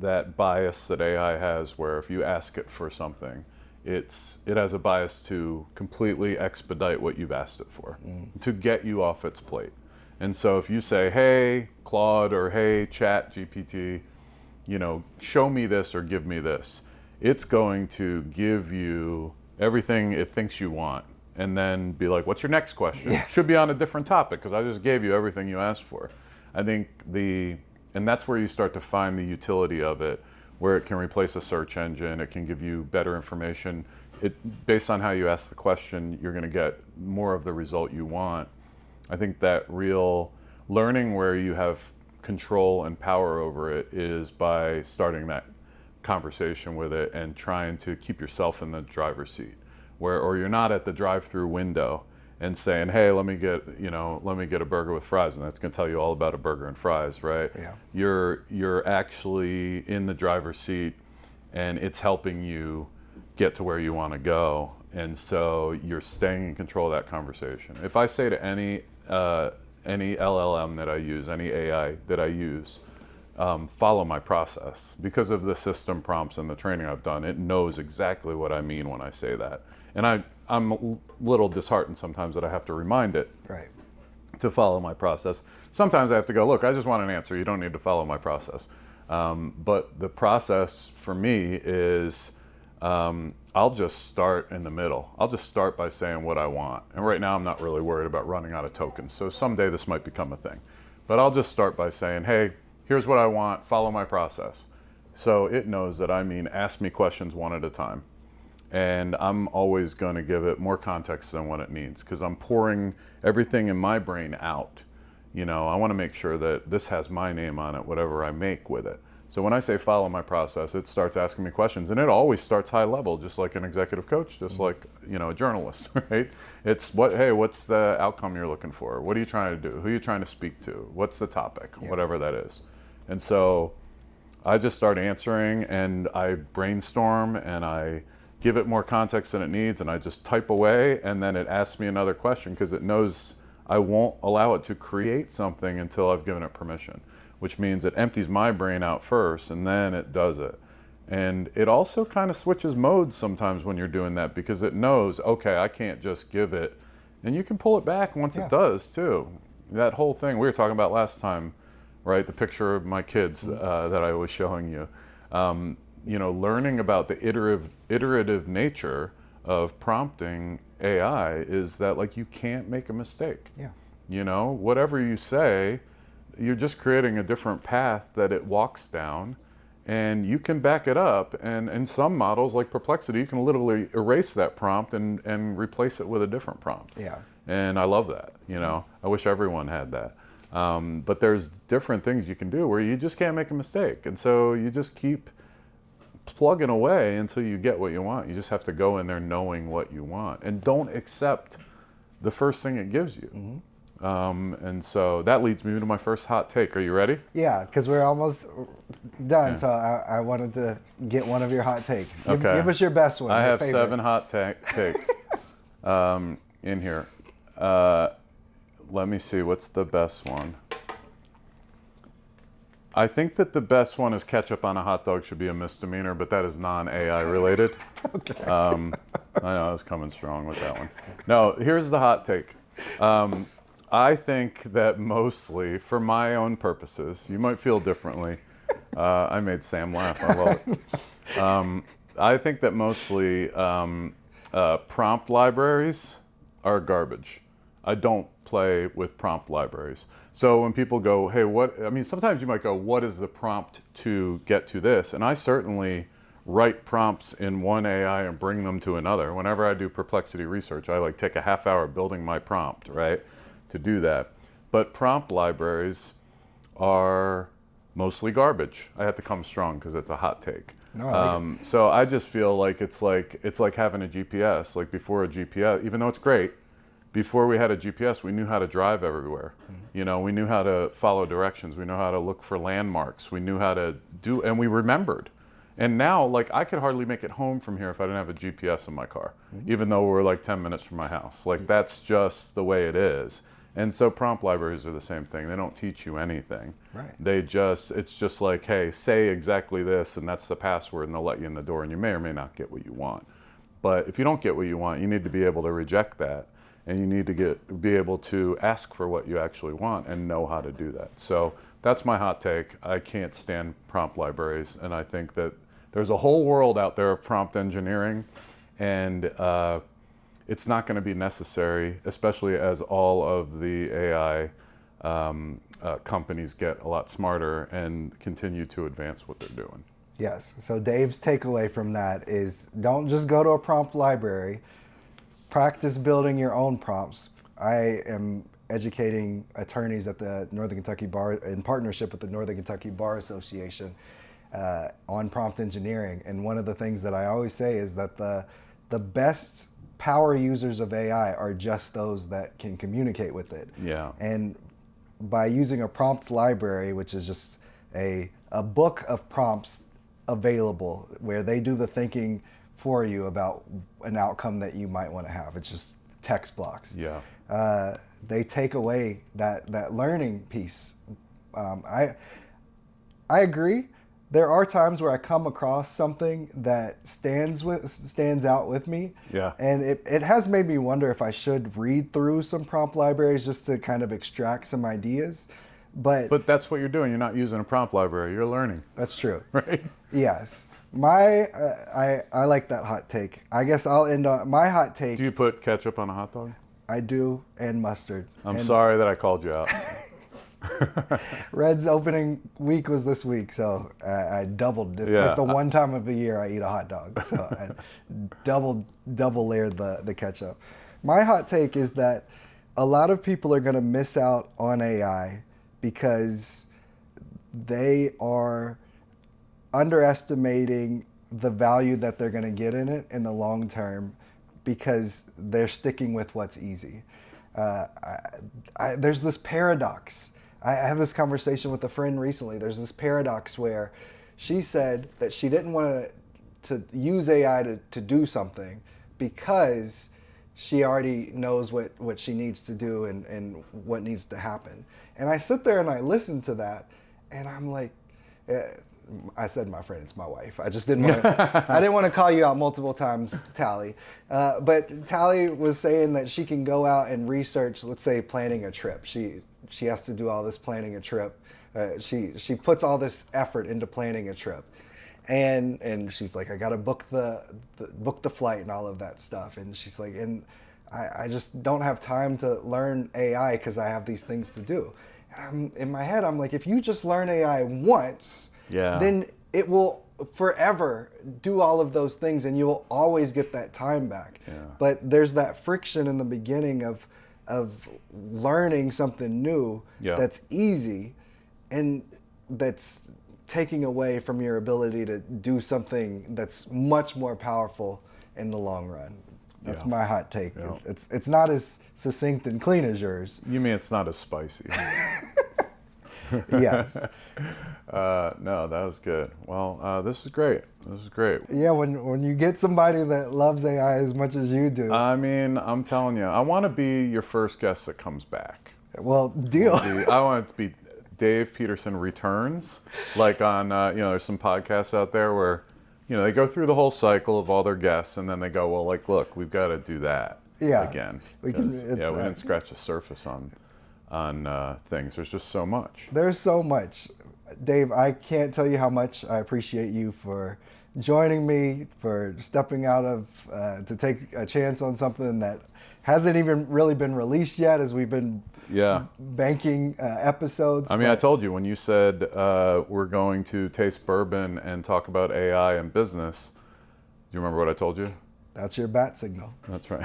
S3: that bias that AI has, where if you ask it for something, it has a bias to completely expedite what you've asked it for, to get you off its plate. And so if you say, hey, Claude, or hey, Chat GPT, show me this or give me this, it's going to give you everything it thinks you want, and then be like, what's your next question? Should be on a different topic, because I just gave you everything you asked for. I think and that's where you start to find the utility of it, where it can replace a search engine, it can give you better information. Based on how you ask the question, you're going to get more of the result you want. I think that real learning where you have control and power over it is by starting that conversation with it and trying to keep yourself in the driver's seat, or you're not at the drive-through window and saying, hey, let me get a burger with fries, and that's going to tell you all about a burger and fries, right?
S2: Yeah.
S3: You're actually in the driver's seat, and it's helping you get to where you want to go, and so you're staying in control of that conversation. If I say to any LLM that I use, any AI that I use, follow my process, because of the system prompts and the training I've done, it knows exactly what I mean when I say that. And I'm a little disheartened sometimes that I have to remind it
S2: Right.
S3: to follow my process. Sometimes I have to go, look, I just want an answer. You don't need to follow my process. But the process for me is I'll just start in the middle. I'll just start by saying what I want. And right now I'm not really worried about running out of tokens. So someday this might become a thing. But I'll just start by saying, hey, here's what I want, follow my process. So it knows that I mean ask me questions one at a time. And I'm always going to give it more context than what it needs, because I'm pouring everything in my brain out. I want to make sure that this has my name on it, whatever I make with it. So when I say follow my process, it starts asking me questions, and it always starts high level, just like an executive coach, just like a journalist, right? It's what's the outcome you're looking for? What are you trying to do? Who are you trying to speak to? What's the topic? Yeah. Whatever that is. And so I just start answering, and I brainstorm, and I give it more context than it needs, and I just type away, and then it asks me another question because it knows I won't allow it to create something until I've given it permission, which means it empties my brain out first, and then it does it. And it also kind of switches modes sometimes when you're doing that, because it knows, okay, I can't just give it, and you can pull it back once it does too. That whole thing we were talking about last time, right? The picture of my kids that I was showing you. Learning about the iterative nature of prompting AI is that you can't make a mistake.
S2: Yeah.
S3: Whatever you say, you're just creating a different path that it walks down, and you can back it up. And in some models like Perplexity, you can literally erase that prompt and replace it with a different prompt.
S2: Yeah.
S3: And I love that. I wish everyone had that. But there's different things you can do where you just can't make a mistake. And so you just keep plugging away until you get what you want. You just have to go in there knowing what you want, and don't accept the first thing it gives you. And so that leads me to my first hot take. Are you ready?
S2: Yeah, because we're almost done. So I wanted to get one of your hot takes. Give us your best one.
S3: I have
S2: favorite.
S3: 7 hot takes in here. Let me see. What's the best one? I think that the best one is ketchup on a hot dog should be a misdemeanor, but that is non-AI related.
S2: Okay.
S3: I know I was coming strong with that one. No, here's the hot take. I think that mostly, for my own purposes, you might feel differently. I made Sam laugh. I love it. I think that mostly prompt libraries are garbage. I don't play with prompt libraries. So when people go, hey, sometimes you might go, what is the prompt to get to this? And I certainly write prompts in one AI and bring them to another. Whenever I do Perplexity research, I take a half hour building my prompt, right, to do that. But prompt libraries are mostly garbage. I have to come strong because it's a hot take.
S2: No,
S3: so I just feel like it's like having a GPS. Like before a GPS, even though it's great, before we had a GPS, we knew how to drive everywhere. We knew how to follow directions. We knew how to look for landmarks. We knew how to do, and we remembered. And now, I could hardly make it home from here if I didn't have a GPS in my car, even though we're 10 minutes from my house. That's just the way it is. And so prompt libraries are the same thing. They don't teach you anything.
S2: Right.
S3: It's just like, hey, say exactly this, and that's the password, and they'll let you in the door, and you may or may not get what you want. But if you don't get what you want, you need to be able to reject that. And you need to be able to ask for what you actually want and know how to do that. So that's my hot take. I can't stand prompt libraries, and I think that there's a whole world out there of prompt engineering, and it's not going to be necessary, especially as all of the AI companies get a lot smarter and continue to advance what they're doing.
S2: Yes. So Dave's takeaway from that is don't just go to a prompt library. Practice building your own prompts. I am educating attorneys at the Northern Kentucky Bar in partnership with the Northern Kentucky Bar Association. on prompt engineering. And one of the things that I always say is that the best power users of AI are just those that can communicate with it.
S3: Yeah.
S2: And by using a prompt library, which is just a book of prompts available where they do the thinking for you about an outcome that you might want to have. It's just text blocks.
S3: Yeah.
S2: They take away that learning piece. I agree. There are times where I come across something that stands out with me.
S3: Yeah.
S2: And it has made me wonder if I should read through some prompt libraries just to kind of extract some ideas. But
S3: that's what you're doing. You're not using a prompt library. You're learning.
S2: that's true.
S3: Right?
S2: Yes. I like that hot take. I guess I'll end on my hot take.
S3: Do you put ketchup on a hot dog?
S2: I do, and mustard.
S3: I'm sorry that I called you out.
S2: Red's opening week was this week, so I doubled. It's like the one time of the year I eat a hot dog, so I double layered the ketchup. My hot take is that a lot of people are going to miss out on AI because they are underestimating the value that they're going to get in it in the long term because they're sticking with what's easy. There's this paradox. I had this conversation with a friend recently. There's this paradox where she said that she didn't want to use AI to do something because she already knows what she needs to do and what needs to happen. And I sit there and I listen to that, and I'm like, I said my friend, it's my wife. I just didn't want to, I didn't want to call you out multiple times, Tally. But Tally was saying that she can go out and research, let's say, planning a trip. She has to do all this planning a trip. She puts all this effort into planning a trip. And she's like, I got to book the flight and all of that stuff. And she's like, and I just don't have time to learn AI because I have these things to do. And in my head, I'm like, if you just learn AI once, then it will forever do all of those things and you'll always get that time back.
S3: Yeah.
S2: But there's that friction in the beginning of learning something new that's easy and that's taking away from your ability to do something that's much more powerful in the long run. That's my hot take.
S3: Yeah.
S2: It's not as succinct and clean as yours.
S3: You mean it's not as spicy?
S2: Yes.
S3: No, that was good. Well, this is great. This is great.
S2: Yeah, when you get somebody that loves AI as much as you do.
S3: I mean, I'm telling you, I want to be your first guest that comes back.
S2: Well, deal.
S3: I want it to be Dave Peterson returns, like on there's some podcasts out there where they go through the whole cycle of all their guests and then they go, well, like, look, we've got to do that again. We didn't scratch the surface on things. There's just so much.
S2: There's so much. Dave, I can't tell you how much I appreciate you for joining me, for stepping out of to take a chance on something that hasn't even really been released yet, as we've been banking episodes.
S3: I mean, I told you when you said we're going to taste bourbon and talk about AI and business. Do you remember what I told you?
S2: That's your bat signal.
S3: That's right.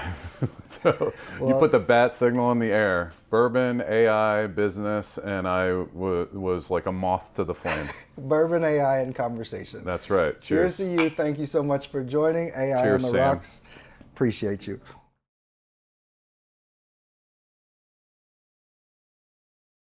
S3: So you put the bat signal in the air. Bourbon, AI, business, and I was like a moth to the flame.
S2: Bourbon, AI, and conversation.
S3: That's right.
S2: Cheers to you. Thank you so much for joining AI
S3: Cheers,
S2: on the
S3: Sam.
S2: Rocks. Appreciate you.